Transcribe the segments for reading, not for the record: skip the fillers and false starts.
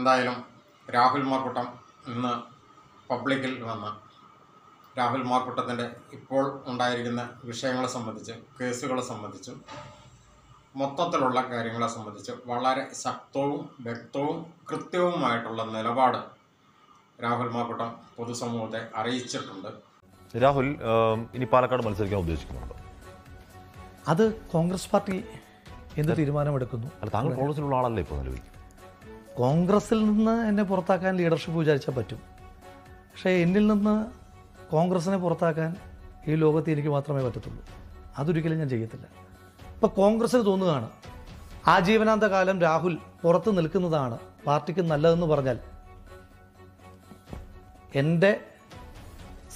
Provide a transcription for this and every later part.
എന്തായാലും രാഹുൽ മാക്കൂട്ടം ഇന്ന് പബ്ലിക്കിൽ വന്ന രാഹുൽ മാക്കൂട്ടത്തിൻ്റെ ഇപ്പോൾ ഉണ്ടായിരിക്കുന്ന വിഷയങ്ങളെ സംബന്ധിച്ച്, കേസുകളെ സംബന്ധിച്ചും മൊത്തത്തിലുള്ള കാര്യങ്ങളെ സംബന്ധിച്ച് വളരെ ശക്തവും വ്യക്തവും കൃത്യവുമായിട്ടുള്ള നിലപാട് രാഹുൽ മാക്കൂട്ടം പൊതുസമൂഹത്തെ അറിയിച്ചിട്ടുണ്ട്. രാഹുൽ ഇനി പാലക്കാട് മത്സരിക്കാൻ ഉദ്ദേശിക്കുന്നുണ്ടോ? അത് കോൺഗ്രസ് പാർട്ടി എന്ത് തീരുമാനമെടുക്കുന്നു? അല്ല, താങ്കൾ കോൺഗ്രസിലുള്ള ആളല്ലേ ഇപ്പോൾ നിലവിൽ? കോൺഗ്രസിൽ നിന്ന് എന്നെ പുറത്താക്കാൻ ലീഡർഷിപ്പ് വിചാരിച്ചാൽ പറ്റും. പക്ഷേ എന്നിൽ നിന്ന് കോൺഗ്രസിനെ പുറത്താക്കാൻ ഈ ലോകത്ത് എനിക്ക് മാത്രമേ പറ്റത്തുള്ളൂ. അതൊരിക്കലും ഞാൻ ചെയ്യത്തില്ല. ഇപ്പോൾ കോൺഗ്രസ്സിന് തോന്നുകയാണ് ആജീവനാന്ത കാലം രാഹുൽ പുറത്ത് നിൽക്കുന്നതാണ് പാർട്ടിക്ക് നല്ലതെന്ന് പറഞ്ഞാൽ എൻ്റെ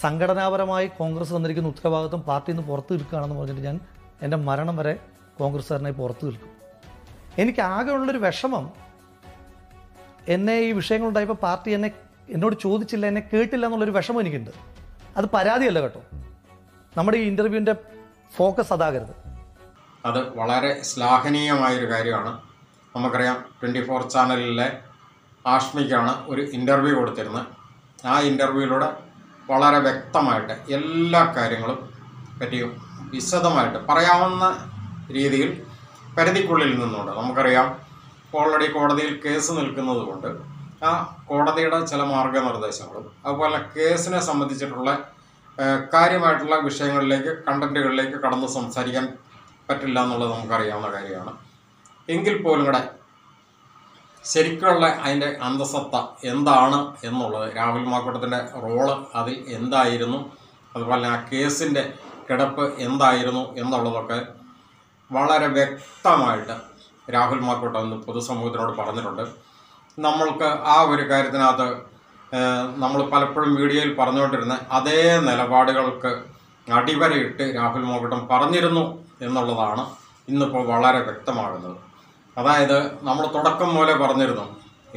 സംഘടനാപരമായി കോൺഗ്രസ് തന്നിരിക്കുന്ന ഉത്തരവാദിത്വം പാർട്ടിയിൽ നിന്ന് പുറത്ത് നിൽക്കുകയാണെന്ന് പറഞ്ഞിട്ട് ഞാൻ എൻ്റെ മരണം വരെ കോൺഗ്രസ്സുകാരനെ പുറത്ത് നിൽക്കും. എനിക്ക് ആകെയുള്ളൊരു വിഷമം, എന്നെ ഈ വിഷയങ്ങളുണ്ടായപ്പോൾ പാർട്ടി എന്നോട് ചോദിച്ചില്ല, എന്നെ കേട്ടില്ല എന്നുള്ളൊരു വിഷമം എനിക്കുണ്ട്. അത് പരാതിയല്ല കേട്ടോ, നമ്മുടെ ഈ ഇൻ്റർവ്യൂവിൻ്റെ ഫോക്കസ് അതാകരുത്. അത് വളരെ ശ്ലാഘനീയമായൊരു കാര്യമാണ്. നമുക്കറിയാം 24 ചാനലിലെ ആഷ്മിക്കാണ് ഒരു ഇൻ്റർവ്യൂ കൊടുത്തിരുന്നത്. ആ ഇൻ്റർവ്യൂവിലൂടെ വളരെ വ്യക്തമായിട്ട് എല്ലാ കാര്യങ്ങളും പറ്റിയും വിശദമായിട്ട് പറയാവുന്ന രീതിയിൽ പരിധിക്കുള്ളിൽ നിന്നുകൊണ്ട്, നമുക്കറിയാം ഓൾറെഡി കോടതിയിൽ കേസ് നിൽക്കുന്നത് കൊണ്ട് ആ കോടതിയുടെ ചില മാർഗനിർദ്ദേശങ്ങളും അതുപോലെ കേസിനെ സംബന്ധിച്ചിട്ടുള്ള കാര്യമായിട്ടുള്ള വിഷയങ്ങളിലേക്ക്, കണ്ടന്റുകളിലേക്ക് കടന്ന് സംസാരിക്കാൻ പറ്റില്ല എന്നുള്ളത് നമുക്കറിയാവുന്ന കാര്യമാണ്. എങ്കിൽ പോലും കൂടെ ശരിക്കുള്ള അതിൻ്റെ അന്തസത്ത എന്താണ് എന്നുള്ളത്, രാഹുൽ മാക്കൂട്ടത്തിൻ്റെ റോള് അതിൽ എന്തായിരുന്നു, അതുപോലെ ആ കേസിൻ്റെ കിടപ്പ് എന്തായിരുന്നു എന്നുള്ളതൊക്കെ വളരെ വ്യക്തമായിട്ട് രാഹുൽ മാക്കൂട്ടം ഇന്ന് പൊതുസമൂഹത്തിനോട് പറഞ്ഞിട്ടുണ്ട്. നമ്മൾക്ക് ആ ഒരു കാര്യത്തിനകത്ത് നമ്മൾ പലപ്പോഴും വീഡിയോയിൽ പറഞ്ഞുകൊണ്ടിരുന്ന അതേ നിലപാടുകൾക്ക് അടിവരയിട്ട് രാഹുൽ മാക്കൂട്ടം പറഞ്ഞിരുന്നു എന്നുള്ളതാണ് ഇന്നിപ്പോൾ വളരെ വ്യക്തമാകുന്നത്. അതായത് നമ്മൾ തുടക്കം പോലെ പറഞ്ഞിരുന്നു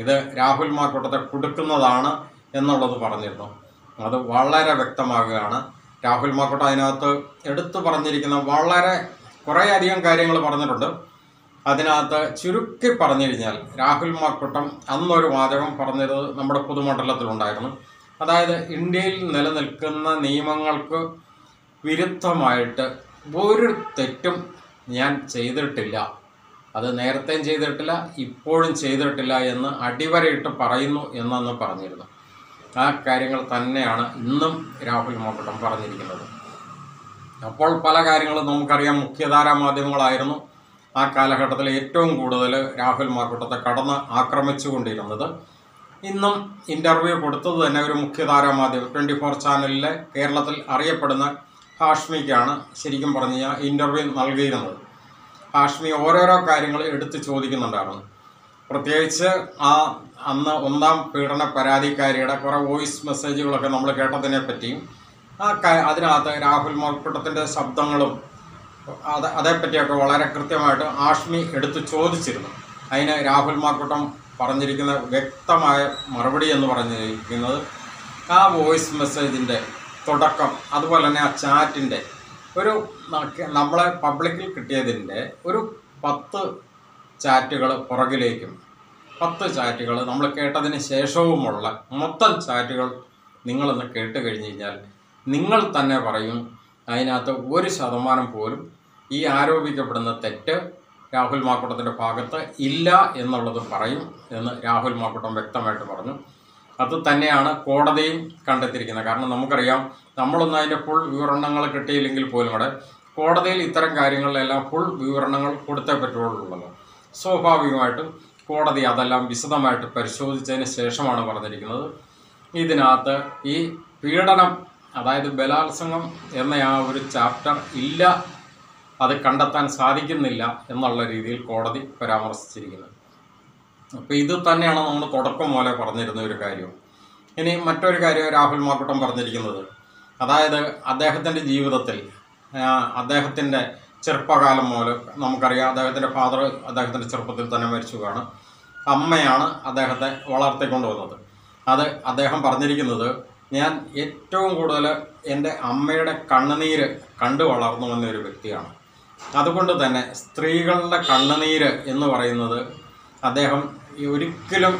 ഇത് രാഹുൽ മാക്കൂട്ടത്തെ കൊടുക്കുന്നതാണ് എന്നുള്ളത് പറഞ്ഞിരുന്നു. അത് വളരെ വ്യക്തമാകുകയാണ്. രാഹുൽ മാക്കൂട്ടം അതിനകത്ത് എടുത്തു പറഞ്ഞിരിക്കുന്ന വളരെ കുറേയധികം കാര്യങ്ങൾ പറഞ്ഞിട്ടുണ്ട്. അതിനകത്ത് ചുരുക്കി പറഞ്ഞു കഴിഞ്ഞാൽ രാഹുൽ മാക്കൂട്ടം അന്നൊരു വാചകം പറഞ്ഞത് നമ്മുടെ പൊതുമണ്ഡലത്തിലുണ്ടായിരുന്നു. അതായത് ഇന്ത്യയിൽ നിലനിൽക്കുന്ന നിയമങ്ങൾക്ക് വിരുദ്ധമായിട്ട് ഒരു തെറ്റും ഞാൻ ചെയ്തിട്ടില്ല, അത് നേരത്തെയും ചെയ്തിട്ടില്ല, ഇപ്പോഴും ചെയ്തിട്ടില്ല എന്ന് അടിവരയിട്ട് പറയുന്നു എന്നൊന്ന് പറഞ്ഞിരുന്നു. ആ കാര്യങ്ങൾ തന്നെയാണ് ഇന്നും രാഹുൽ മാക്കൂട്ടം പറഞ്ഞിരിക്കുന്നത്. അപ്പോൾ പല കാര്യങ്ങളും നമുക്കറിയാം, മുഖ്യധാരാ മാധ്യമങ്ങളായിരുന്നു ആ കാലഘട്ടത്തിൽ ഏറ്റവും കൂടുതൽ രാഹുൽ മാക്കൂട്ടത്തെ കടന്ന് ആക്രമിച്ചുകൊണ്ടിരുന്നത്. ഇന്നും ഇൻ്റർവ്യൂ കൊടുത്തത് തന്നെ ഒരു മുഖ്യധാരാ മാധ്യമം 24 ചാനലിലെ കേരളത്തിൽ അറിയപ്പെടുന്ന ഹാഷ്മിക്കാണ് ശരിക്കും പറഞ്ഞു കഴിഞ്ഞാൽ ഇൻ്റർവ്യൂ നൽകിയിരുന്നത്. ഹാഷ്മി ഓരോരോ കാര്യങ്ങൾ എടുത്ത് ചോദിക്കുന്നുണ്ടായിരുന്നു. പ്രത്യേകിച്ച് ആ അന്ന് 1ാം പീഡന പരാതിക്കാരിയുടെ കുറേ വോയിസ് മെസ്സേജുകളൊക്കെ നമ്മൾ കേട്ടതിനെ പറ്റിയും അതിനകത്ത് രാഹുൽ മാക്കൂട്ടത്തിൻ്റെ ശബ്ദങ്ങളും അതേപ്പറ്റിയൊക്കെ വളരെ കൃത്യമായിട്ട് ആഷ്മി എടുത്ത് ചോദിച്ചിരുന്നു. അതിന് രാഹുൽ മാക്കൂട്ടം പറഞ്ഞിരിക്കുന്ന വ്യക്തമായ മറുപടി എന്ന് പറഞ്ഞിരിക്കുന്നത് ആ വോയിസ് മെസ്സേജിൻ്റെ തുടക്കം, അതുപോലെ തന്നെ ആ ചാറ്റിൻ്റെ ഒരു നമ്മളെ പബ്ലിക്കിൽ കിട്ടിയതിൻ്റെ ഒരു 10 ചാറ്റുകൾ പുറകിലേക്കും 10 ചാറ്റുകൾ നമ്മൾ കേട്ടതിന് ശേഷവുമുള്ള മൊത്തം ചാറ്റുകൾ നിങ്ങളൊന്ന് കേട്ട് കഴിഞ്ഞ് കഴിഞ്ഞാൽ നിങ്ങൾ തന്നെ പറയും അതിനകത്ത് 1% പോലും ഈ ആരോപിക്കപ്പെടുന്ന തെറ്റ് രാഹുൽ മാക്കൂട്ടത്തിൻ്റെ ഭാഗത്ത് ഇല്ല എന്നുള്ളത് പറയും എന്ന് രാഹുൽ മാക്കൂട്ടം വ്യക്തമായിട്ട് പറഞ്ഞു. അത് തന്നെയാണ് കോടതിയും കണ്ടെത്തിയിരിക്കുന്നത്. കാരണം നമുക്കറിയാം, നമ്മളൊന്നും അതിൻ്റെ ഫുൾ വിവരണങ്ങൾ കിട്ടിയില്ലെങ്കിൽ പോലും കൂടെ കോടതിയിൽ ഇത്തരം കാര്യങ്ങളിലെല്ലാം ഫുൾ വിവരണങ്ങൾ കൊടുത്തേ പറ്റുള്ളൂ. സ്വാഭാവികമായിട്ടും കോടതി അതെല്ലാം വിശദമായിട്ട് പരിശോധിച്ചതിന് ശേഷമാണ് പറഞ്ഞിരിക്കുന്നത് ഇതിനകത്ത് ഈ പീഡനം, അതായത് ബലാത്സംഗം എന്ന ആ ഒരു ചാപ്റ്റർ ഇല്ല, അത് കണ്ടെത്താൻ സാധിക്കുന്നില്ല എന്നുള്ള രീതിയിൽ കോടതി പരാമർശിച്ചിരിക്കുന്നത്. അപ്പോൾ ഇത് തന്നെയാണ് നമ്മൾ തുടക്കം പോലെ പറഞ്ഞിരുന്ന ഒരു കാര്യം. ഇനി മറ്റൊരു കാര്യം രാഹുൽ മാക്കൂട്ടം പറഞ്ഞിരിക്കുന്നത്, അതായത് അദ്ദേഹത്തിൻ്റെ ജീവിതത്തിൽ അദ്ദേഹത്തിൻ്റെ ചെറുപ്പകാലം മുതൽ നമുക്കറിയാം, അദ്ദേഹത്തിൻ്റെ ഫാദർ അദ്ദേഹത്തിൻ്റെ ചെറുപ്പത്തിൽ തന്നെ മരിച്ചുകയാണ്. അമ്മയാണ് അദ്ദേഹത്തെ വളർത്തിക്കൊണ്ടുവന്നത്. അത് അദ്ദേഹം പറഞ്ഞിരിക്കുന്നത്, ഞാൻ ഏറ്റവും കൂടുതൽ എൻ്റെ അമ്മയുടെ കണ്ണുനീര് കണ്ടു വളർന്നു വന്നൊരു വ്യക്തിയാണ്. അതുകൊണ്ട് തന്നെ സ്ത്രീകളുടെ കണ്ണുനീര് എന്ന് പറയുന്നത് അദ്ദേഹം ഒരിക്കലും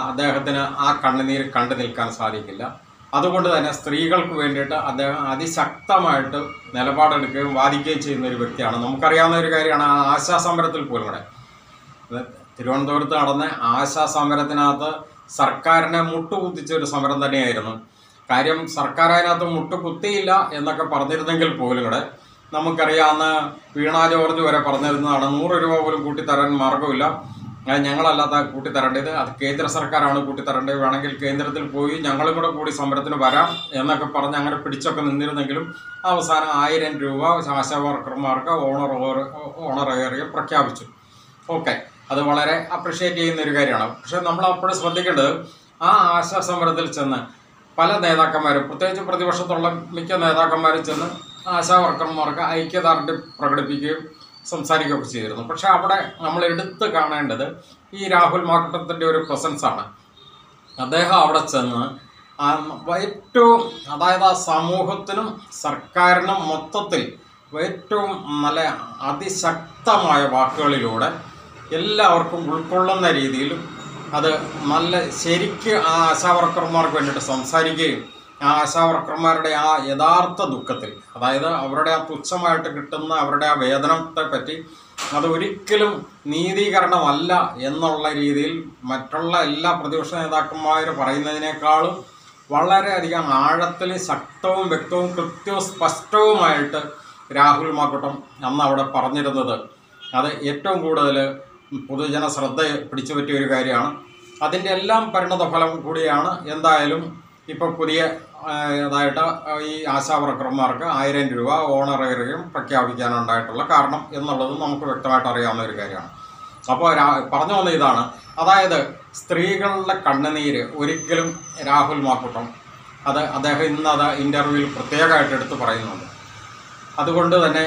അദ്ദേഹത്തിന് ആ കണ്ണുനീര് കണ്ടു നിൽക്കാൻ സാധിക്കില്ല. അതുകൊണ്ട് തന്നെ സ്ത്രീകൾക്ക് വേണ്ടിയിട്ട് അദ്ദേഹം അതിശക്തമായിട്ട് നിലപാടെടുക്കുകയും വാദിക്കുകയും ചെയ്യുന്ന ഒരു വ്യക്തിയാണ്. നമുക്കറിയാവുന്ന ഒരു കാര്യമാണ് ആശാസമരത്തിൽ പോലും കൂടെ തിരുവനന്തപുരത്ത് നടന്ന ആശാസമരത്തിനകത്ത് സർക്കാരിനെ മുട്ടുകുത്തിച്ച ഒരു സമരം തന്നെയായിരുന്നു. കാര്യം സർക്കാർ അതിനകത്ത് മുട്ടുകുത്തിയില്ല എന്നൊക്കെ പറഞ്ഞിരുന്നെങ്കിൽ പോലും കൂടെ നമുക്കറിയാവുന്ന വീണ ജോർജ് വരെ പറഞ്ഞിരുന്നതാണ് 100 രൂപ പോലും കൂട്ടിത്തരാൻ മാർഗമില്ല, ഞങ്ങളല്ലാത്ത കൂട്ടിത്തരേണ്ടത്, അത് കേന്ദ്ര സർക്കാരാണ് കൂട്ടിത്തരേണ്ടത്, വേണമെങ്കിൽ കേന്ദ്രത്തിൽ പോയി ഞങ്ങളും കൂടി സമരത്തിന് വരാം എന്നൊക്കെ പറഞ്ഞ് അങ്ങനെ പിടിച്ചൊക്കെ നിന്നിരുന്നെങ്കിലും അവസാനം 1000 രൂപ ആശാ വർക്കർമാർക്ക് ഓണറേറിയം പ്രഖ്യാപിച്ചു. ഓക്കെ, അത് വളരെ അപ്രിഷ്യേറ്റ് ചെയ്യുന്ന ഒരു കാര്യമാണ്. പക്ഷെ നമ്മൾ അപ്പോഴും ശ്രദ്ധിക്കേണ്ടത് ആ ആശാ സമരത്തിൽ ചെന്ന് പല നേതാക്കന്മാരും, പ്രത്യേകിച്ച് പ്രതിപക്ഷത്തുള്ള മിക്ക നേതാക്കന്മാരും ചെന്ന് ആശാ വർക്കർമാർക്ക് ഐക്യദാർഢ്യം പ്രകടിപ്പിക്കുകയും സംസാരിക്കുകയൊക്കെ ചെയ്തിരുന്നു. പക്ഷെ അവിടെ നമ്മൾ എടുത്ത് കാണേണ്ടത് ഈ രാഹുൽ മാക്കൂട്ടത്തിൻ്റെ ഒരു പ്രസൻസാണ്. അദ്ദേഹം അവിടെ ചെന്ന് ഏറ്റവും, അതായത് ആ സമൂഹത്തിനും സർക്കാരിനും മൊത്തത്തിൽ ഏറ്റവും നല്ല അതിശക്തമായ വാക്കുകളിലൂടെ എല്ലാവർക്കും ഉൾക്കൊള്ളുന്ന രീതിയിലും അത് നല്ല ശരിക്ക് ആ ആശാവർക്കർമാർക്ക് വേണ്ടിയിട്ട് സംസാരിക്കുകയും ആ ആശാവർക്കർമാരുടെ ആ യഥാർത്ഥ ദുഃഖത്തിൽ, അതായത് അവരുടെ ആ തുച്ഛമായിട്ട് കിട്ടുന്ന അവരുടെ ആ വേതനത്തെ പറ്റി അതൊരിക്കലും നീതീകരണമല്ല എന്നുള്ള രീതിയിൽ മറ്റുള്ള എല്ലാ പ്രതിപക്ഷ നേതാക്കന്മാരും പറയുന്നതിനേക്കാളും വളരെയധികം ആഴത്തിൽ ശക്തവും വ്യക്തവും കൃത്യവും സ്പഷ്ടവുമായിട്ട് രാഹുൽ മാക്കൂട്ടം അന്ന് അവിടെ പറഞ്ഞിരുന്നത് അത് ഏറ്റവും കൂടുതൽ പൊതുജന ശ്രദ്ധ പിടിച്ചു പറ്റിയ ഒരു കാര്യമാണ്. അതിൻ്റെ എല്ലാം പരിണത ഫലം കൂടിയാണ് എന്തായാലും ഇപ്പോൾ പുതിയ അതായിട്ട് ഈ ആശാവർക്കർമാർക്ക് 1000 രൂപ ഓണറേറിയം പ്രഖ്യാപിക്കാനുണ്ടായിട്ടുള്ള കാരണം എന്നുള്ളത് നമുക്ക് വ്യക്തമായിട്ട് അറിയാവുന്ന ഒരു കാര്യമാണ്. അപ്പോൾ പറഞ്ഞു വന്ന ഇതാണ്, അതായത് സ്ത്രീകളുടെ കണ്ണുനീര് ഒരിക്കലും രാഹുൽ മാക്കൂട്ടം അദ്ദേഹം ഇന്നത് ഇൻ്റർവ്യൂവിൽ പ്രത്യേകമായിട്ട് എടുത്ത് പറയുന്നുണ്ട്. അതുകൊണ്ട് തന്നെ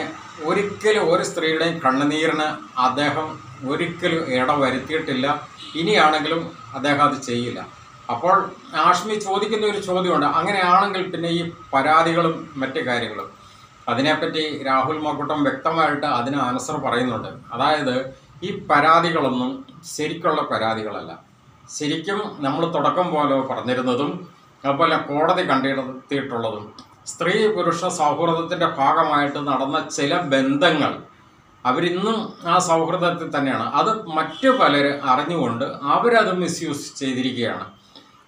ഒരിക്കലും ഒരു സ്ത്രീയുടെയും കണ്ണുനീരിന് അദ്ദേഹം ഒരിക്കലും ഇടവരുത്തിയിട്ടില്ല, ഇനിയാണെങ്കിലും അദ്ദേഹം അത് ചെയ്യില്ല. അപ്പോൾ ആഷ്മി ചോദിക്കുന്ന ഒരു ചോദ്യമുണ്ട്, അങ്ങനെയാണെങ്കിൽ പിന്നെ ഈ പരാതികളും മറ്റു കാര്യങ്ങളും അതിനെപ്പറ്റി രാഹുൽ മാക്കൂട്ടം വ്യക്തമായിട്ട് അതിന് ആൻസർ പറയുന്നുണ്ട്. അതായത് ഈ പരാതികളൊന്നും ശരിക്കുള്ള പരാതികളല്ല. ശരിക്കും നമ്മൾ തുടക്കം പോലെ പറഞ്ഞിരുന്നതും അതുപോലെ കോടതി കണ്ടെത്തിയിട്ടുള്ളതും സ്ത്രീ പുരുഷ സൗഹൃദത്തിൻ്റെ ഭാഗമായിട്ട് നടന്ന ചില ബന്ധങ്ങൾ അവരിന്നും ആ സൗഹൃദത്തിൽ തന്നെയാണ്. അത് മറ്റു പലർ അറിഞ്ഞുകൊണ്ട് അവരത് മിസ്യൂസ് ചെയ്തിരിക്കുകയാണ്.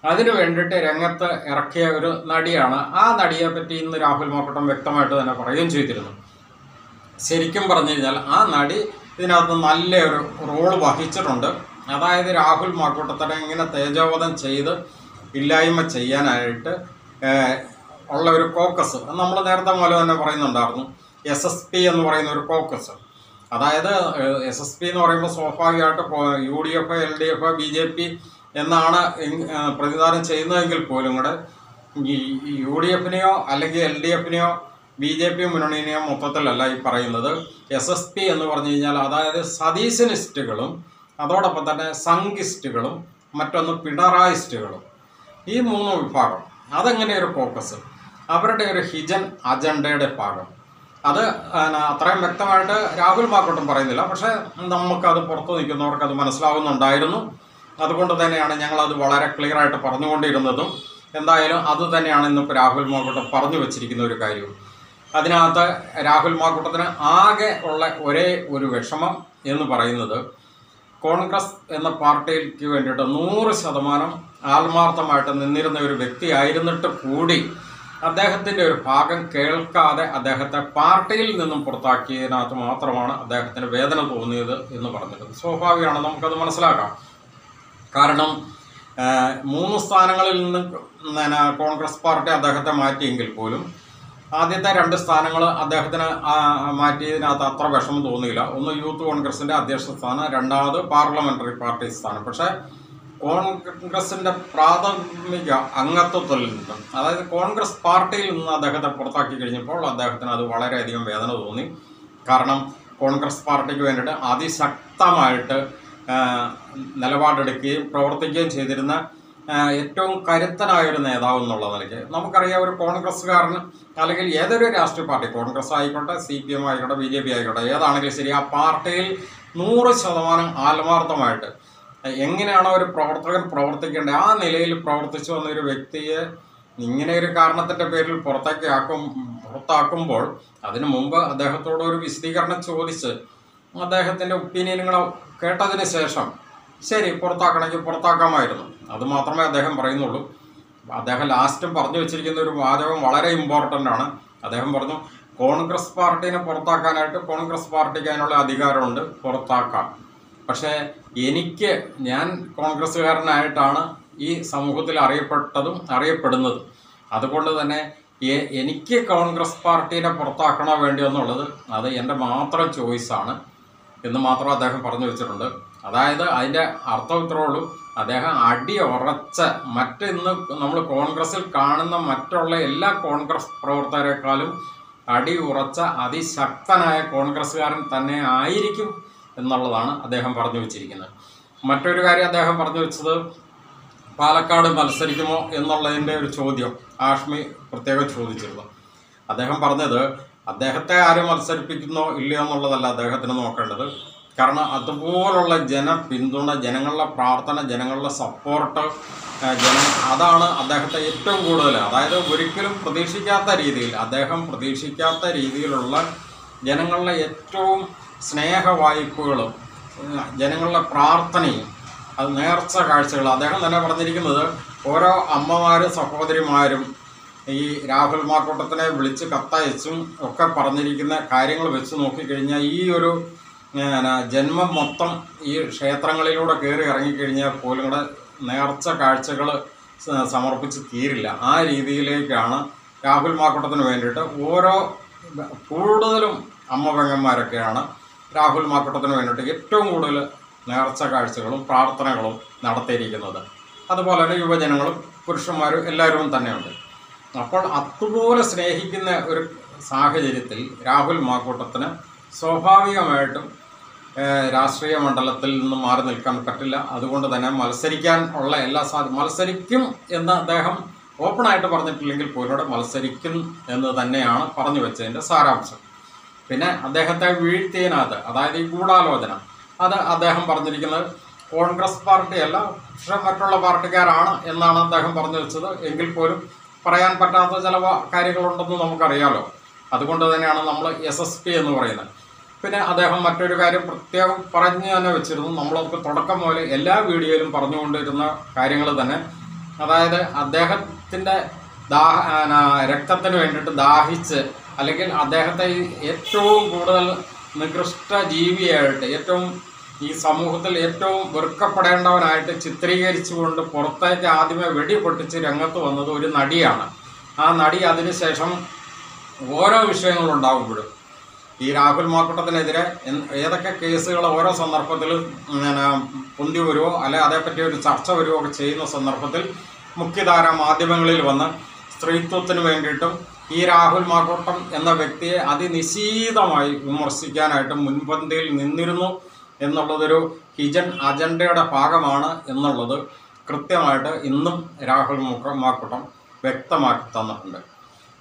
അതിനു വേണ്ടിയിട്ട് രംഗത്ത് ഇറക്കിയ ഒരു നടിയാണ്. ആ നടിയെ പറ്റി ഇന്ന് രാഹുൽ മാക്കൂട്ടം വ്യക്തമായിട്ട് തന്നെ പറയുകയും ചെയ്തിരുന്നു. ശരിക്കും പറഞ്ഞു കഴിഞ്ഞാൽ ആ നടി ഇതിനകത്ത് നല്ലൊരു റോള് വഹിച്ചിട്ടുണ്ട്. അതായത് രാഹുൽ മാക്കൂട്ടത്തിനെ ഇങ്ങനെ തേജോവധം ചെയ്ത് ഇല്ലായ്മ ചെയ്യാനായിട്ട് ഉള്ള ഒരു കോക്കസ് നമ്മൾ നേരത്തെ പോലെ തന്നെ പറയുന്നുണ്ടായിരുന്നു. SSP എന്ന് പറയുന്ന ഒരു കോക്കസ്, അതായത് SSP എന്ന് പറയുമ്പോൾ സ്വാഭാവികമായിട്ട് UDF, LDF, BJP എന്നാണ് പ്രതിനിധാനം ചെയ്യുന്നതെങ്കിൽ പോലും കൂടെ ഈ UDFനെയോ അല്ലെങ്കിൽ LDFനെയോ BJP മുന്നണിനെയോ മൊത്തത്തിലല്ല ഈ പറയുന്നത്. SSP എന്ന് പറഞ്ഞു കഴിഞ്ഞാൽ അതായത് സതീശനിസ്റ്റുകളും അതോടൊപ്പം തന്നെ സംഘിസ്റ്റുകളും മറ്റൊന്ന് പിണറായിസ്റ്റുകളും, ഈ 3 വിഭാഗം. അതെങ്ങനെ ഒരു ഫോക്കസ്, അവരുടെ ഒരു ഹിജൻ അജണ്ടയുടെ ഭാഗം. അത് അത്രയും വ്യക്തമായിട്ട് രാഹുൽ മാക്കൂട്ടം പറയുന്നില്ല, പക്ഷേ നമുക്കത് പുറത്തു നിൽക്കുന്നവർക്ക് അത് മനസ്സിലാവുന്നുണ്ടായിരുന്നു. അതുകൊണ്ട് തന്നെയാണ് ഞങ്ങളത് വളരെ ക്ലിയറായിട്ട് പറഞ്ഞുകൊണ്ടിരുന്നതും. എന്തായാലും അത് തന്നെയാണ് ഇന്നിപ്പോൾ രാഹുൽ മാക്കൂട്ടം പറഞ്ഞു വച്ചിരിക്കുന്ന ഒരു കാര്യവും. അതിനകത്ത് രാഹുൽ മാക്കൂട്ടത്തിന് ആകെ ഉള്ള ഒരേ ഒരു വിഷമം എന്ന് പറയുന്നത് കോൺഗ്രസ് എന്ന പാർട്ടിക്ക് വേണ്ടിയിട്ട് 100% ആത്മാർത്ഥമായിട്ട് നിന്നിരുന്ന ഒരു വ്യക്തിയായിരുന്നിട്ട് കൂടി അദ്ദേഹത്തിൻ്റെ ഒരു ഭാഗം കേൾക്കാതെ അദ്ദേഹത്തെ പാർട്ടിയിൽ നിന്നും പുറത്താക്കിയതിനകത്ത് മാത്രമാണ് അദ്ദേഹത്തിന് വേദന തോന്നിയത് എന്ന് പറഞ്ഞിരുന്നത്. സ്വാഭാവികമാണ്, നമുക്കത് മനസ്സിലാക്കാം. കാരണം 3 സ്ഥാനങ്ങളിൽ നിന്ന് കോൺഗ്രസ് പാർട്ടി അദ്ദേഹത്തെ മാറ്റിയെങ്കിൽ പോലും ആദ്യത്തെ 2 സ്ഥാനങ്ങൾ അദ്ദേഹത്തിന് മാറ്റിയതിനകത്ത് അത്ര വിഷമം തോന്നിയില്ല. ഒന്ന് യൂത്ത് കോൺഗ്രസിൻ്റെ അധ്യക്ഷ സ്ഥാനം, രണ്ടാമത് പാർലമെൻ്ററി പാർട്ടി സ്ഥാനം. പക്ഷേ കോൺഗ്രസിൻ്റെ പ്രാഥമിക അംഗത്വത്തിൽ നിന്നും, അതായത് കോൺഗ്രസ് പാർട്ടിയിൽ നിന്ന് അദ്ദേഹത്തെ പുറത്താക്കി കഴിഞ്ഞപ്പോൾ അദ്ദേഹത്തിന് അത് വളരെയധികം വേദന തോന്നി. കാരണം കോൺഗ്രസ് പാർട്ടിക്ക് വേണ്ടിയിട്ട് അതിശക്തമായിട്ട് നിലപാടെടുക്കുകയും പ്രവർത്തിക്കുകയും ചെയ്തിരുന്ന ഏറ്റവും കരുത്തനായൊരു നേതാവ് എന്നുള്ള നിലയ്ക്ക് നമുക്കറിയാം. ഒരു കോൺഗ്രസ്സുകാരന് അല്ലെങ്കിൽ ഏതൊരു രാഷ്ട്രീയ പാർട്ടി, കോൺഗ്രസ് ആയിക്കോട്ടെ, CPM ആയിക്കോട്ടെ, BJP ആയിക്കോട്ടെ, ഏതാണെങ്കിലും ശരി, ആ പാർട്ടിയിൽ 100% ആത്മാർത്ഥമായിട്ട് എങ്ങനെയാണോ ഒരു പ്രവർത്തകൻ പ്രവർത്തിക്കേണ്ടത് ആ നിലയിൽ പ്രവർത്തിച്ചു വന്ന ഒരു വ്യക്തിയെ ഇങ്ങനെ ഒരു കാരണത്തിൻ്റെ പേരിൽ പുറത്താക്കുമ്പോൾ അതിനു മുമ്പ് അദ്ദേഹത്തോട് ഒരു വിശദീകരണം ചോദിച്ച് അദ്ദേഹത്തിൻ്റെ ഒപ്പീനിയനുകൾ കേട്ടതിന് ശേഷം ശരി പുറത്താക്കണമെങ്കിൽ പുറത്താക്കാമായിരുന്നു. അത് മാത്രമേ അദ്ദേഹം പറയുന്നുള്ളൂ. അദ്ദേഹം ലാസ്റ്റും പറഞ്ഞു വെച്ചിരിക്കുന്ന ഒരു വാചകം വളരെ ഇമ്പോർട്ടൻ്റ് ആണ്. അദ്ദേഹം പറഞ്ഞു കോൺഗ്രസ് പാർട്ടീനെ പുറത്താക്കാനായിട്ട് കോൺഗ്രസ് പാർട്ടിക്ക് അതിനുള്ള അധികാരമുണ്ട്, പുറത്താക്കാം. പക്ഷേ ഞാൻ കോൺഗ്രസ്സുകാരനായിട്ടാണ് ഈ സമൂഹത്തിൽ അറിയപ്പെടുന്നതും അതുകൊണ്ട് തന്നെ എനിക്ക് കോൺഗ്രസ് പാർട്ടീനെ പുറത്താക്കണോ വേണ്ടിയോ എന്നുള്ളത് അത് എൻ്റെ മാത്രം ചോയ്സാണ് എന്ന് മാത്രം അദ്ദേഹം പറഞ്ഞു വെച്ചിട്ടുണ്ട്. അതായത് അതിൻ്റെ അർത്ഥം ഇത്രേ ഉള്ളൂ, അദ്ദേഹം അടിയുറച്ച ഇന്ന് നമ്മൾ കോൺഗ്രസിൽ കാണുന്ന മറ്റുള്ള എല്ലാ കോൺഗ്രസ് പ്രവർത്തകരെക്കാളും അടിയുറച്ച അതിശക്തനായ കോൺഗ്രസ്സുകാരൻ തന്നെ ആയിരിക്കും എന്നുള്ളതാണ് അദ്ദേഹം പറഞ്ഞു വെച്ചിരിക്കുന്നത്. മറ്റൊരു കാര്യം അദ്ദേഹം പറഞ്ഞു വെച്ചത് പാലക്കാട് മത്സരിക്കുമോ എന്നുള്ളതിൻ്റെ ഒരു ചോദ്യം ഹാഷ്മി പ്രത്യേകം ചോദിച്ചിരുന്നു. അദ്ദേഹം പറഞ്ഞത് അദ്ദേഹത്തെ ആരും മത്സരിപ്പിക്കുന്നോ ഇല്ലയോ എന്നുള്ളതല്ല അദ്ദേഹത്തിന് നോക്കേണ്ടത്. കാരണം അതുപോലുള്ള ജനപിന്തുണ, ജനങ്ങളുടെ പ്രാർത്ഥന, ജനങ്ങളുടെ സപ്പോർട്ട്, അതാണ് അദ്ദേഹത്തെ ഏറ്റവും കൂടുതൽ, അതായത് ഒരിക്കലും പ്രതീക്ഷിക്കാത്ത രീതിയിലുള്ള ജനങ്ങളുടെ ഏറ്റവും സ്നേഹവായ്പകളും ജനങ്ങളുടെ പ്രാർത്ഥനയും അത് നേർച്ച കാഴ്ചകൾ. അദ്ദേഹം തന്നെ പറഞ്ഞിരിക്കുന്നത് ഓരോ അമ്മമാരും സഹോദരിമാരും ഈ രാഹുൽ മാക്കൂട്ടത്തിനെ വിളിച്ച് കത്തയച്ചും ഒക്കെ പറഞ്ഞിരിക്കുന്ന കാര്യങ്ങൾ വെച്ച് നോക്കിക്കഴിഞ്ഞാൽ ഈ ഒരു ജന്മം മൊത്തം ഈ ക്ഷേത്രങ്ങളിലൂടെ കയറി ഇറങ്ങിക്കഴിഞ്ഞാൽ പോലും കൂടെ നേർച്ച കാഴ്ചകൾ സമർപ്പിച്ച് തീരില്ല. ആ രീതിയിലേക്കാണ് രാഹുൽ മാക്കൂട്ടത്തിന് വേണ്ടിയിട്ട് കൂടുതലും അമ്മ പെങ്ങന്മാരൊക്കെയാണ് രാഹുൽ മാക്കൂട്ടത്തിന് വേണ്ടിയിട്ട് ഏറ്റവും കൂടുതൽ നേർച്ച കാഴ്ചകളും പ്രാർത്ഥനകളും നടത്തിയിരിക്കുന്നത്. അതുപോലെ തന്നെ യുവജനങ്ങളും പുരുഷന്മാരും എല്ലാവരും തന്നെയുണ്ട്. അപ്പോൾ അതുപോലെ സ്നേഹിക്കുന്ന ഒരു സാഹചര്യത്തിൽ രാഹുൽ മാക്കൂട്ടത്തിന് സ്വാഭാവികമായിട്ടും രാഷ്ട്രീയ മണ്ഡലത്തിൽ നിന്ന് മാറി നിൽക്കാൻ പറ്റില്ല. അതുകൊണ്ട് തന്നെ മത്സരിക്കാൻ ഉള്ള എല്ലാ മത്സരിക്കും എന്ന് അദ്ദേഹം ഓപ്പണായിട്ട് പറഞ്ഞിട്ടില്ലെങ്കിൽ പോലും മത്സരിക്കും എന്ന് തന്നെയാണ് പറഞ്ഞു വെച്ചതിൻ്റെ സാരാംശം. പിന്നെ അദ്ദേഹത്തെ വീഴ്ത്തിയതിനകത്ത്, അതായത് ഈ ഗൂഢാലോചന, അത് അദ്ദേഹം പറഞ്ഞിരിക്കുന്നത് കോൺഗ്രസ് പാർട്ടിയല്ല പക്ഷെ മറ്റുള്ള പാർട്ടിക്കാരാണ് എന്നാണ് അദ്ദേഹം പറഞ്ഞു വെച്ചത്. എങ്കിൽ പോലും പറയാൻ പറ്റാത്ത ചില കാര്യങ്ങളുണ്ടെന്ന് നമുക്കറിയാമല്ലോ. അതുകൊണ്ട് തന്നെയാണ് നമ്മൾ SSP എന്ന് പറയുന്നത്. പിന്നെ അദ്ദേഹം മറ്റൊരു കാര്യം പ്രത്യേകം പറഞ്ഞു തന്നെ വെച്ചിരുന്നു, നമ്മളൊക്കെ തുടക്കം മുതൽ എല്ലാ വീഡിയോയിലും പറഞ്ഞുകൊണ്ടിരുന്ന കാര്യങ്ങൾ തന്നെ, അതായത് അദ്ദേഹത്തിൻ്റെ രക്തത്തിന് വേണ്ടിയിട്ട് ദാഹിച്ച് അല്ലെങ്കിൽ അദ്ദേഹത്തെ ഏറ്റവും കൂടുതൽ നികൃഷ്ട ജീവിയായിട്ട് ഈ സമൂഹത്തിൽ ഏറ്റവും വെറുക്കപ്പെടേണ്ടവനായിട്ട് ചിത്രീകരിച്ചുകൊണ്ട് പുറത്തേക്ക് ആദ്യമേ വെടി പൊട്ടിച്ച് രംഗത്ത് വന്നത് ഒരു നടിയാണ്. ആ നടി അതിനുശേഷം ഓരോ വിഷയങ്ങളുണ്ടാകുമ്പോഴും ഈ രാഹുൽ മാക്കൂട്ടത്തിനെതിരെ ഏതൊക്കെ കേസുകൾ ഓരോ സന്ദർഭത്തിലും പൊന്തി വരുമോ അല്ലെ അതേപ്പറ്റി ഒരു ചർച്ച വരുമോ ഒക്കെ ചെയ്യുന്ന സന്ദർഭത്തിൽ മുഖ്യധാര മാധ്യമങ്ങളിൽ വന്ന് സ്ത്രീത്വത്തിന് വേണ്ടിയിട്ടും ഈ രാഹുൽ മാക്കൂട്ടം എന്ന വ്യക്തിയെ അതിനിശീതമായി വിമർശിക്കാനായിട്ട് മുൻപന്തിയിൽ നിന്നിരുന്നു എന്നുള്ളതൊരു ഹിജൻ അജണ്ടയുടെ ഭാഗമാണ് എന്നുള്ളത് കൃത്യമായിട്ട് ഇന്നും രാഹുൽ മാക്കൂട്ടം വ്യക്തമാക്കി തന്നിട്ടുണ്ട്.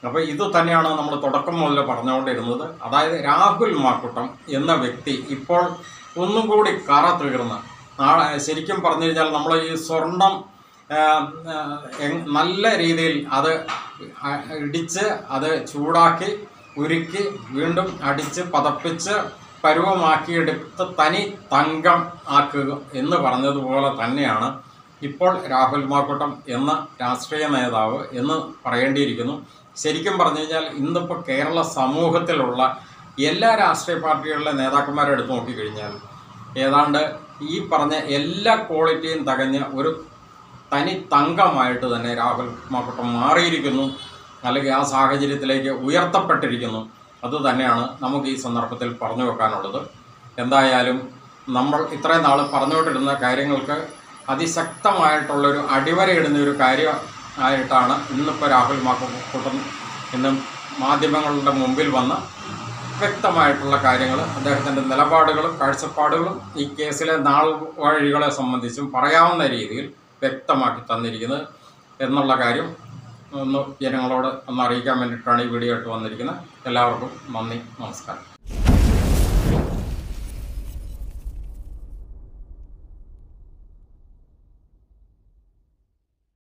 അപ്പോൾ ഇത് തന്നെയാണ് നമ്മൾ തുടക്കം മുതൽ പറഞ്ഞുകൊണ്ടിരുന്നത്. അതായത് രാഹുൽ മാക്കൂട്ടം എന്ന വ്യക്തി ഇപ്പോൾ ഒന്നും കൂടി കറ തീർന്ന് ശരിക്കും പറഞ്ഞു കഴിഞ്ഞാൽ നമ്മൾ ഈ സ്വർണം നല്ല രീതിയിൽ അത് ഇടിച്ച് അത് ചൂടാക്കി ഉരുക്കി വീണ്ടും അടിച്ച് പതപ്പിച്ച് പരുവമാക്കിയെടുത്ത് തനി തങ്കം ആക്കുക എന്ന് പറഞ്ഞതുപോലെ തന്നെയാണ് ഇപ്പോൾ രാഹുൽ മാക്കൂട്ടം എന്ന രാഷ്ട്രീയ നേതാവ് എന്ന് പറയേണ്ടിയിരിക്കുന്നു. ശരിക്കും പറഞ്ഞു കഴിഞ്ഞാൽ ഇന്നിപ്പോൾ കേരള സമൂഹത്തിലുള്ള എല്ലാ രാഷ്ട്രീയ പാർട്ടികളിലെ നേതാക്കന്മാരെ എടുത്ത് നോക്കിക്കഴിഞ്ഞാൽ ഏതാണ്ട് ഈ പറഞ്ഞ എല്ലാ ക്വാളിറ്റിയും തികഞ്ഞ ഒരു തനി തങ്കമായിട്ട് തന്നെ രാഹുൽ മാക്കൂട്ടം മാറിയിരിക്കുന്നു, അല്ലെങ്കിൽ ആ സാഹചര്യത്തിലേക്ക് ഉയർത്തപ്പെട്ടിരിക്കുന്നു. അതുതന്നെയാണ് നമുക്ക് ഈ സന്ദർഭത്തിൽ പറഞ്ഞു വെക്കാനുള്ളത്. എന്തായാലും നമ്മൾ ഇത്രയും നാൾ പറഞ്ഞുകൊണ്ടിരുന്ന കാര്യങ്ങൾക്ക് അതിശക്തമായിട്ടുള്ളൊരു അടിവരയിടുന്ന ഒരു കാര്യമായിട്ടാണ് ഇന്നിപ്പോൾ രാഹുൽ മാക്കൂട്ടം ഇന്നും മാധ്യമങ്ങളുടെ മുമ്പിൽ വന്ന് വ്യക്തമായിട്ടുള്ള കാര്യങ്ങൾ, അദ്ദേഹത്തിൻ്റെ നിലപാടുകളും കാഴ്ചപ്പാടുകളും ഈ കേസിലെ നാൾ വഴികളെ സംബന്ധിച്ചും പറയാവുന്ന രീതിയിൽ വ്യക്തമാക്കി തന്നിരിക്കുന്നത് എന്നുള്ള കാര്യം ജനങ്ങളോട് ഒന്ന് അറിയിക്കാൻ വേണ്ടിയിട്ടാണ് ഈ വീഡിയോ ആയിട്ട് വന്നിരിക്കുന്നത്. എല്ലാവർക്കും നന്ദി, നമസ്കാരം.